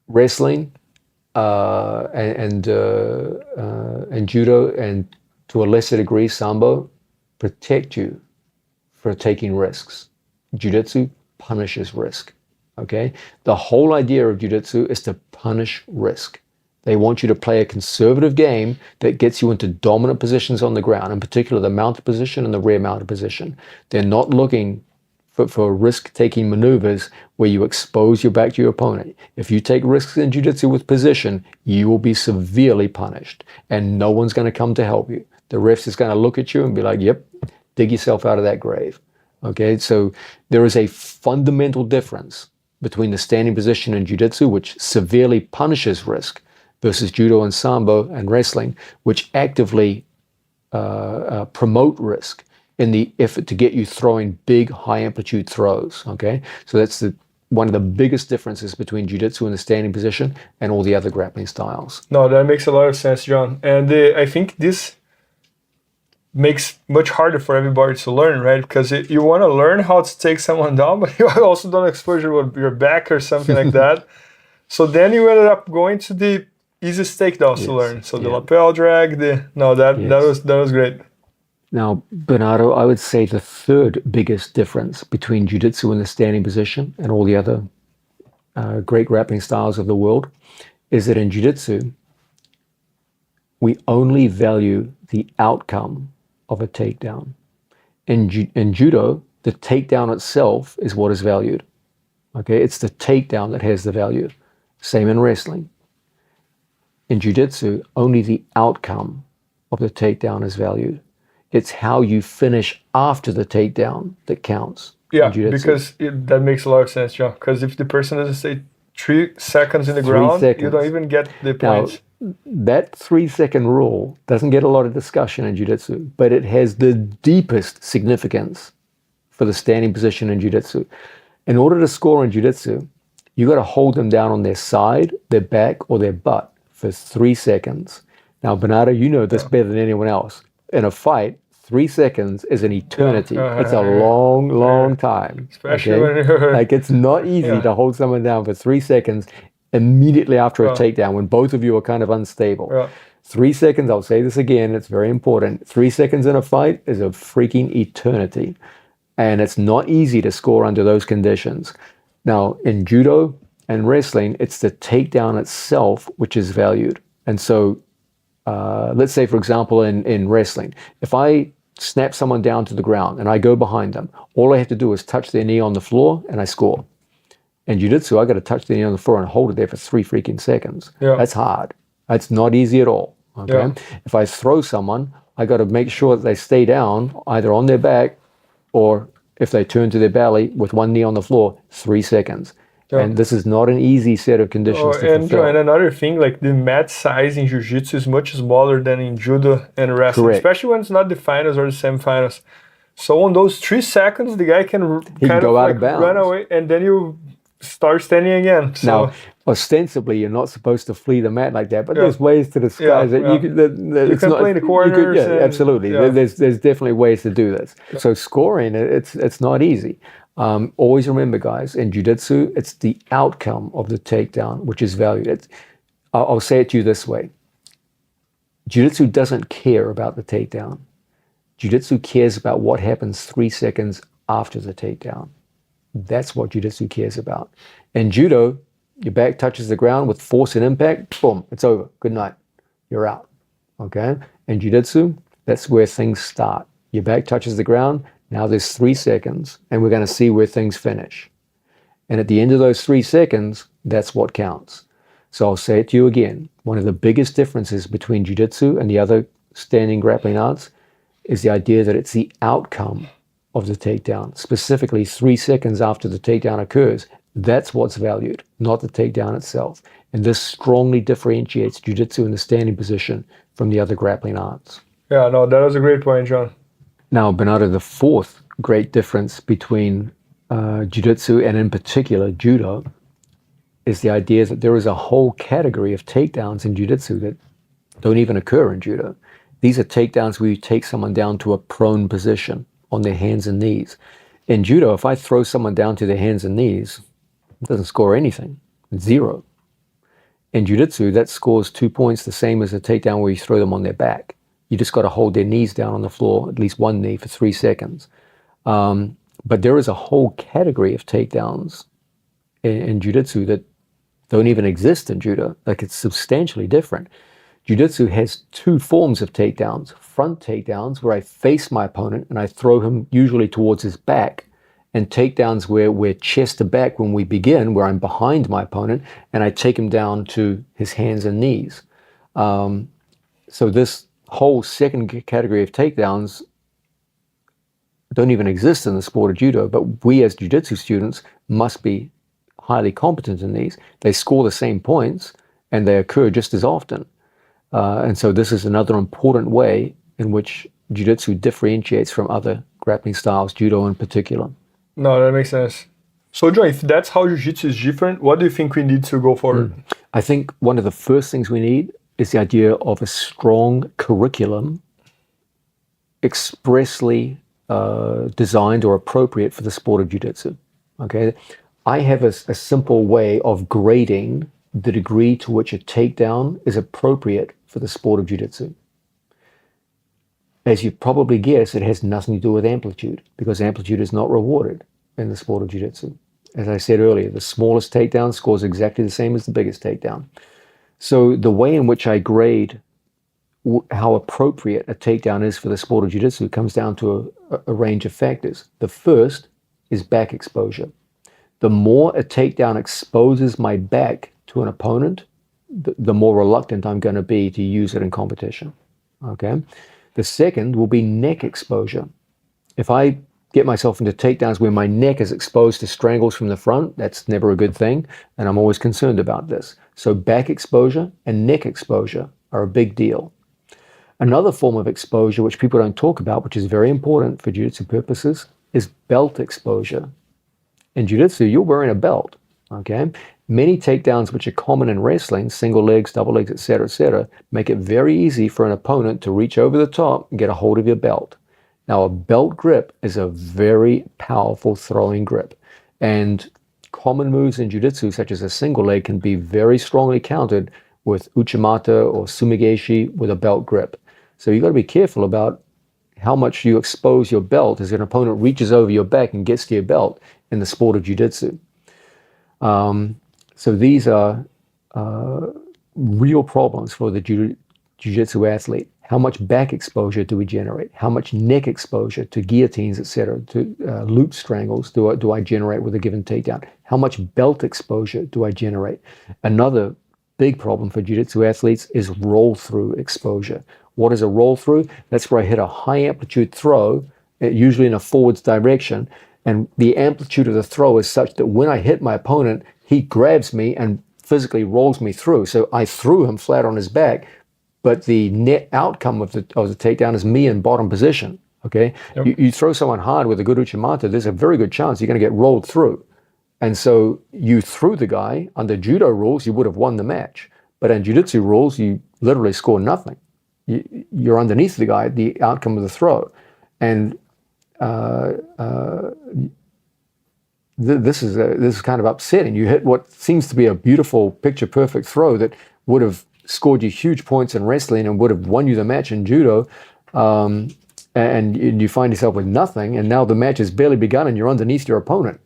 wrestling and judo, and to a lesser degree sambo, protect you for taking risks. Jiu-jitsu punishes risk. Okay? The whole idea of jiu-jitsu is to punish risk. They want you to play a conservative game that gets you into dominant positions on the ground, in particular the mounted position and the rear mounted position. They're not looking for risk-taking maneuvers where you expose your back to your opponent. If you take risks in jiu-jitsu with position, you will be severely punished, and no one's going to come to help you. The ref is going to look at you and be like, yep, dig yourself out of that grave. Okay, so there is a fundamental difference between the standing position in jiu-jitsu, which severely punishes risk, versus judo and sambo and wrestling, which actively promote risk in the effort to get you throwing big, high-amplitude throws. Okay, so that's one of the biggest differences between jiu-jitsu in the standing position and all the other grappling styles. No, that makes a lot of sense, John. And I think this makes much harder for everybody to learn, right? Because you want to learn how to take someone down, but you also don't expose your back or something like that. So then you ended up going to the easiest takedowns to learn. So the lapel drag, that was great. Now, Bernardo, I would say the third biggest difference between jiu-jitsu in the standing position and all the other great grappling styles of the world is that in jiu-jitsu, we only value the outcome of a takedown. In judo, the takedown itself is what is valued. Okay, it's the takedown that has the value. Same in wrestling. In jiu-jitsu, only the outcome of the takedown is valued. It's how you finish after the takedown that counts. Yeah, because that makes a lot of sense, John. Because if the person doesn't stay 3 seconds in the ground, you don't even get the points. Now, that 3-second rule doesn't get a lot of discussion in jiu-jitsu, but it has the deepest significance for the standing position in jiu-jitsu. In order to score in jiu-jitsu, you got to hold them down on their side, their back, or their butt for 3 seconds. Now, Bernardo, you know this better than anyone else. In a fight, 3 seconds is an eternity. It's a long, long time. Especially when you're... Like, it's not easy to hold someone down for 3 seconds immediately after a takedown when both of you are kind of unstable. 3 seconds, I'll say this again, it's very important. 3 seconds in a fight is a freaking eternity. And it's not easy to score under those conditions. Now, in judo and wrestling, it's the takedown itself which is valued. And so, let's say, for example, in wrestling, if I snap someone down to the ground and I go behind them, all I have to do is touch their knee on the floor and I score. In jiu-jitsu, I got to touch their knee on the floor and hold it there for 3 freaking seconds. That's hard. That's not easy at all. Okay. If I throw someone, I got to make sure that they stay down, either on their back or if they turn to their belly with one knee on the floor, 3 seconds. And this is not an easy set of conditions to fulfill. And another thing, like the mat size in jiu-jitsu is much smaller than in judo and wrestling, especially when it's not the finals or the semifinals. So on those 3 seconds, the guy can go out of bounds, run away, and then you start standing again. So. Now, ostensibly, you're not supposed to flee the mat like that, but there's ways to disguise it. You can play in the corners. Absolutely. There's definitely ways to do this. So scoring, it's not easy. Always remember, guys, in jiu-jitsu, it's the outcome of the takedown which is valued. I'll say it to you this way. Jiu-jitsu doesn't care about the takedown. Jiu-jitsu cares about what happens 3 seconds after the takedown. That's what jiu-jitsu cares about. In judo, your back touches the ground with force and impact, boom, it's over. Good night. You're out. Okay? In jiu-jitsu, that's where things start. Your back touches the ground. Now there's 3 seconds, and we're going to see where things finish. And at the end of those 3 seconds, that's what counts. So I'll say it to you again. One of the biggest differences between jiu-jitsu and the other standing grappling arts is the idea that it's the outcome of the takedown. Specifically, 3 seconds after the takedown occurs, that's what's valued, not the takedown itself. And this strongly differentiates jiu-jitsu in the standing position from the other grappling arts. Yeah, no, that was a great point, John. Now, Bernardo, the fourth great difference between jiu-jitsu and in particular judo is the idea that there is a whole category of takedowns in jiu-jitsu that don't even occur in judo. These are takedowns where you take someone down to a prone position on their hands and knees. In judo, if I throw someone down to their hands and knees, it doesn't score anything. It's 0. In jiu-jitsu, that scores 2 points, the same as a takedown where you throw them on their back. You just got to hold their knees down on the floor, at least one knee, for 3 seconds. But there is a whole category of takedowns in jiu-jitsu that don't even exist in judo. Like, it's substantially different. Jiu-jitsu has 2 forms of takedowns. Front takedowns, where I face my opponent and I throw him usually towards his back, and takedowns where we're chest to back when we begin, where I'm behind my opponent and I take him down to his hands and knees. So this whole second category of takedowns don't even exist in the sport of judo, but we as jiu-jitsu students must be highly competent in these. They score the same points and they occur just as often. And so this is another important way in which jiu-jitsu differentiates from other grappling styles, judo in particular. No, that makes sense. So, John, if that's how jiu-jitsu is different, what do you think we need to go forward? I think one of the first things we need is the idea of a strong curriculum expressly designed or appropriate for the sport of jiu-jitsu. Okay, I have a simple way of grading the degree to which a takedown is appropriate for the sport of jiu-jitsu. As you probably guess, it has nothing to do with amplitude, because amplitude is not rewarded in the sport of jiu-jitsu. As I said earlier, the smallest takedown scores exactly the same as the biggest takedown. So the way in which I grade how appropriate a takedown is for the sport of jiu-jitsu comes down to a range of factors. The first is back exposure. The more a takedown exposes my back to an opponent, the more reluctant I'm going to be to use it in competition. Okay. The second will be neck exposure. If I get myself into takedowns where my neck is exposed to strangles from the front, that's never a good thing, and I'm always concerned about this. So back exposure and neck exposure are a big deal. Another form of exposure, which people don't talk about, which is very important for jiu-jitsu purposes, is belt exposure. In jiu-jitsu, you're wearing a belt, okay? Many takedowns which are common in wrestling, single legs, double legs, etc., make it very easy for an opponent to reach over the top and get a hold of your belt. Now, a belt grip is a very powerful throwing grip, and common moves in jiu-jitsu, such as a single leg, can be very strongly countered with uchimata or sumigeshi with a belt grip. So you've got to be careful about how much you expose your belt as an opponent reaches over your back and gets to your belt in the sport of jiu-jitsu. So these are real problems for the jiu-jitsu athlete. How much back exposure do we generate? How much neck exposure to guillotines, etc., to loop strangles do I generate with a given takedown? How much belt exposure do I generate? Another big problem for jiu-jitsu athletes is roll-through exposure. What is a roll-through? That's where I hit a high-amplitude throw, usually in a forwards direction, and the amplitude of the throw is such that when I hit my opponent, he grabs me and physically rolls me through. So I threw him flat on his back, but the net outcome of the takedown is me in bottom position. Okay, yep. You throw someone hard with a good uchimata, there's a very good chance you're going to get rolled through. And so you threw the guy. Under judo rules, you would have won the match. But in jiu-jitsu rules, you literally score nothing. You're underneath the guy, the outcome of the throw. And this is kind of upsetting. You hit what seems to be a beautiful, picture-perfect throw that would have scored you huge points in wrestling and would have won you the match in judo, and you find yourself with nothing, and now the match has barely begun and you're underneath your opponent.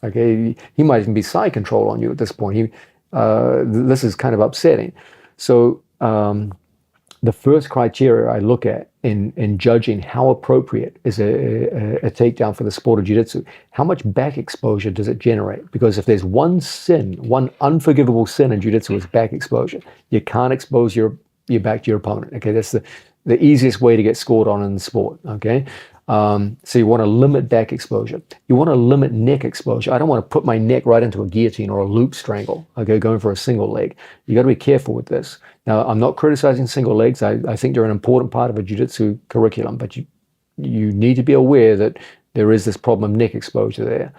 Okay, he might even be side control on you at this point. This is kind of upsetting. So the first criteria I look at in judging how appropriate is a takedown for the sport of jiu-jitsu, how much back exposure does it generate? Because if there's one unforgivable sin in jiu-jitsu, is back exposure. You can't expose your back to your opponent. Okay, that's the easiest way to get scored on in the sport. Okay. So you want to limit back exposure. You want to limit neck exposure. I don't want to put my neck right into a guillotine or a loop strangle, okay, going for a single leg. You got to be careful with this. Now, I'm not criticizing single legs. I think they're an important part of a jiu-jitsu curriculum, but you need to be aware that there is this problem of neck exposure there.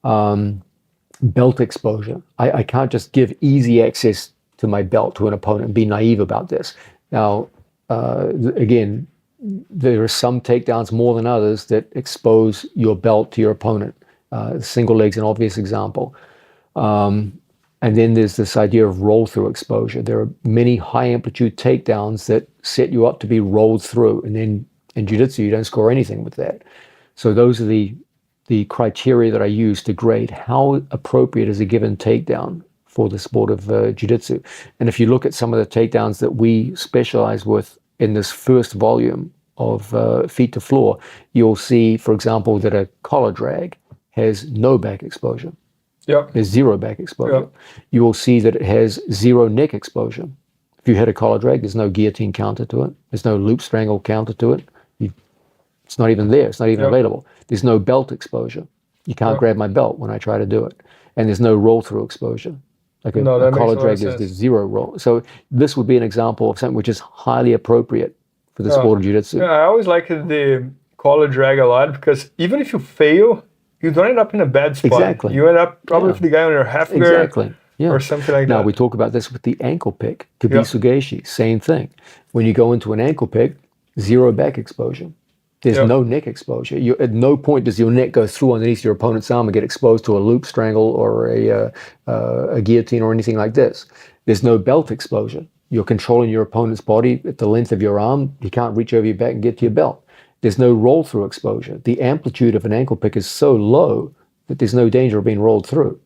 Belt exposure. I can't just give easy access to my belt to an opponent and be naive about this. Now, again, there are some takedowns more than others that expose your belt to your opponent. Single leg's an obvious example. And then there's this idea of roll through exposure. There are many high amplitude takedowns that set you up to be rolled through. And then in jiu-jitsu, you don't score anything with that. So those are the criteria that I use to grade how appropriate is a given takedown for the sport of jiu-jitsu. And if you look at some of the takedowns that we specialize with in this first volume of feet to floor, you'll see, for example, that a collar drag has no back exposure. Yeah. There's zero back exposure. Yeah. You will see that it has zero neck exposure. If you hit a collar drag, there's no guillotine counter to it. There's no loop strangle counter to it. It's not even there. It's not even available. There's no belt exposure. You can't grab my belt when I try to do it. And there's no roll through exposure. Like a collar drag, there's zero roll. So this would be an example of something which is highly appropriate for the sport of jiu-jitsu. Yeah, I always like the collar drag a lot because even if you fail, you don't end up in a bad spot. Exactly. You end up probably with the guy on your half guard. Exactly. Yeah. Or something like that. Now we talk about this with the ankle pick, Kibisugeshi, same thing. When you go into an ankle pick, zero back exposure. There's no neck exposure. At no point does your neck go through underneath your opponent's arm and get exposed to a loop strangle or a guillotine or anything like this. There's no belt exposure. You're controlling your opponent's body at the length of your arm. You can't reach over your back and get to your belt. There's no roll through exposure. The amplitude of an ankle pick is so low that there's no danger of being rolled through.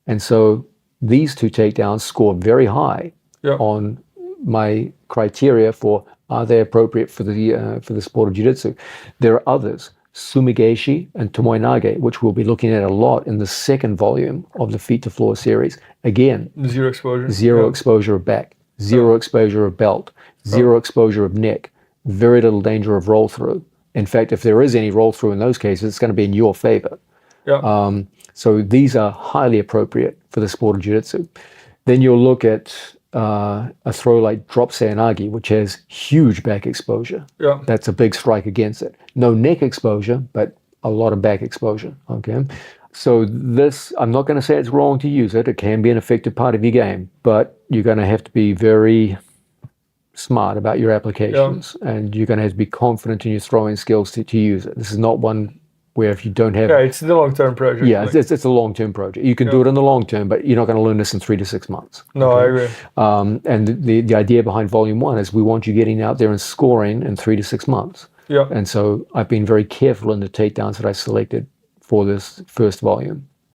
And so these two takedowns score very high on my criteria for are they appropriate for the sport of jiu-jitsu. There are others, Sumigeshi and Tomoe-nage, which we'll be looking at a lot in the second volume of the Feet to Floor series. Again, zero exposure. Zero exposure of back, zero exposure of belt, zero exposure of neck, very little danger of roll through. In fact, if there is any roll through in those cases, it's going to be in your favor. Yeah. So these are highly appropriate for the sport of jiu-jitsu. Then you'll look at a throw like drop seoi-nage, which has huge back exposure. Yeah. That's a big strike against it. No neck exposure, but a lot of back exposure. Okay. So this, I'm not going to say it's wrong to use it. It can be an effective part of your game, but you're going to have to be very smart about your applications, and you're going to have to be confident in your throwing skills to use it. This is not one where if you don't have... Yeah, it's the long-term project. Yeah, it's a long-term project. You can do it in the long term, but you're not going to learn this in 3 to 6 months. No, I agree. And the idea behind Volume 1 is we want you getting out there and scoring in 3 to 6 months. Yeah. And so I've been very careful in the takedowns that I selected for this first volume.